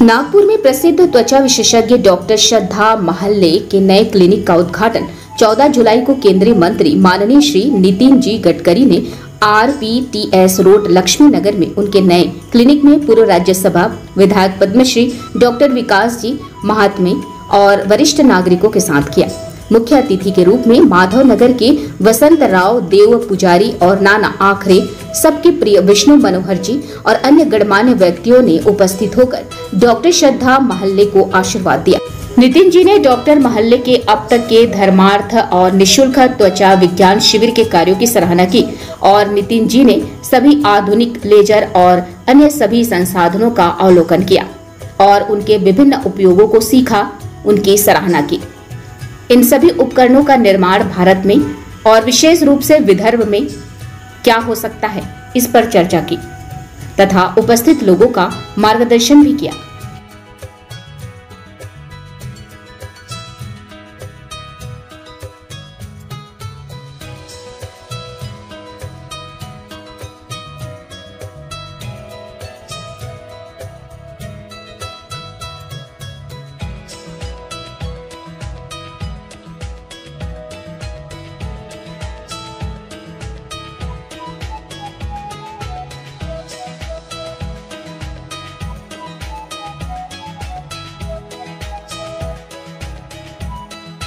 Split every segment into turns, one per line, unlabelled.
नागपुर में प्रसिद्ध त्वचा विशेषज्ञ डॉक्टर श्रद्धा महल्ले के नए क्लिनिक का उद्घाटन 14 जुलाई को केंद्रीय मंत्री माननीय श्री नितिन जी गडकरी ने RPTS रोड लक्ष्मी नगर में उनके नए क्लिनिक में पूर्व राज्यसभा विधायक पद्मश्री डॉक्टर विकास जी महात्मे और वरिष्ठ नागरिकों के साथ किया। मुख्य अतिथि के रूप में माधव नगर के वसंत राव देव पुजारी और नाना आखरे, सबके प्रिय विष्णु मनोहर जी और अन्य गणमान्य व्यक्तियों ने उपस्थित होकर डॉक्टर श्रद्धा महल्ले को आशीर्वाद दिया। नितिन जी ने डॉक्टर महल्ले के अब तक के धर्मार्थ और निशुल्क त्वचा विज्ञान शिविर के कार्यों की सराहना की और नितिन जी ने सभी आधुनिक लेजर और अन्य सभी संसाधनों का अवलोकन किया और उनके विभिन्न उपयोगों को सीखा, उनकी सराहना की। इन सभी उपकरणों का निर्माण भारत में और विशेष रूप से विदर्भ में क्या हो सकता है, इस पर चर्चा की तथा उपस्थित लोगों का मार्गदर्शन भी किया।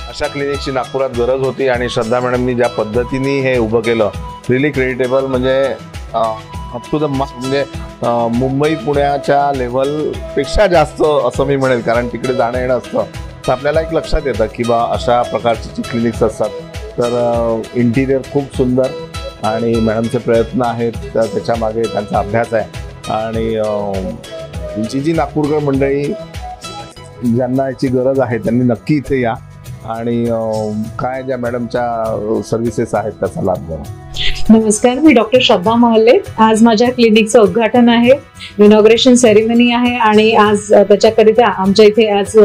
अशा क्लिनिकची नागपुरात गरज होती आणि श्रद्धा मॅडमनी ज्या पद्धतीने हे उभं केलं रिली क्रेडिटेबल, म्हणजे अप टू द म्हणजे मुंबई पुण्याच्या लेवलपेक्षा जास्त असं मी म्हणेल, कारण तिकडे जाणं येणं असतं तर आपल्याला एक लक्षात येतं की बा अशा प्रकारची क्लिनिक्स असतात। तर इंटिरियर खूप सुंदर आणि मॅडमचे प्रयत्न आहेत, तर त्याच्यामागे त्यांचा अभ्यास आहे आणि जी नागपूरकर मंडळी ज्यांना याची गरज आहे त्यांनी नक्की इथे या आणि काय ज्या मॅडमच्या सर्व्हिसेस आहेत त्याचा लाभ घ्या।
नमस्कार, मी डॉक्टर श्रद्धा महल्ले। आज माझ्या क्लिनिकचं उद्घाटन आहे, इनॉग्रेशन सेरेमनी आहे आणि आज त्याच्याकरिता आमच्या इथे आज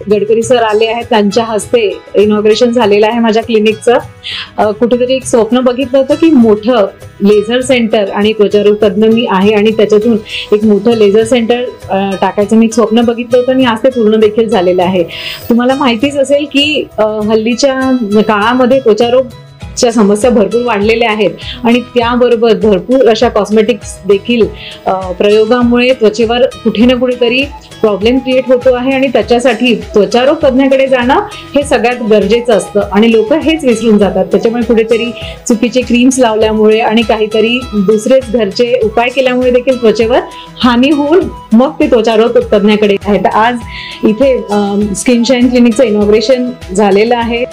गडकरी सर आले आहेत, त्यांच्या हस्ते इनॉग्रेशन झालेलं आहे माझ्या क्लिनिकचं। कुठेतरी एक स्वप्न बघितलं होतं की मोठं लेझर सेंटर आणि त्वचारोग तज्ञ मी आहे आणि त्याच्यातून एक मोठं लेझर सेंटर टाकायचं मी स्वप्न बघितलं होतं आणि आज ते पूर्ण देखील झालेलं आहे। तुम्हाला माहितीच असेल की हल्लीच्या काळामध्ये त्वचारोगच्या समस्या भरपूर वाढलेल्या आहेत आणि त्याबरोबर भरपूर अशा कॉस्मेटिक्स देखील प्रयोगामुळे त्वचेवर कुठे ना कुठेतरी प्रॉब्लेम क्रिएट होतो आहे आणि त्याच्यासाठी त्वचारोग तज्ञाकडे जाणं हे सगळ्यात गरजेचं असतं आणि लोक हेच विसरून जातात। त्याच्यामुळे कुठेतरी चुकीचे क्रीम्स लावल्यामुळे आणि काहीतरी दुसरेच घरचे उपाय केल्यामुळे देखील त्वचेवर हानी होऊन मग ते त्वचारोग तज्ञाकडे आहेत। आज इथे स्किन शाईन क्लिनिकचं इनॉग्रेशन झालेलं आहे।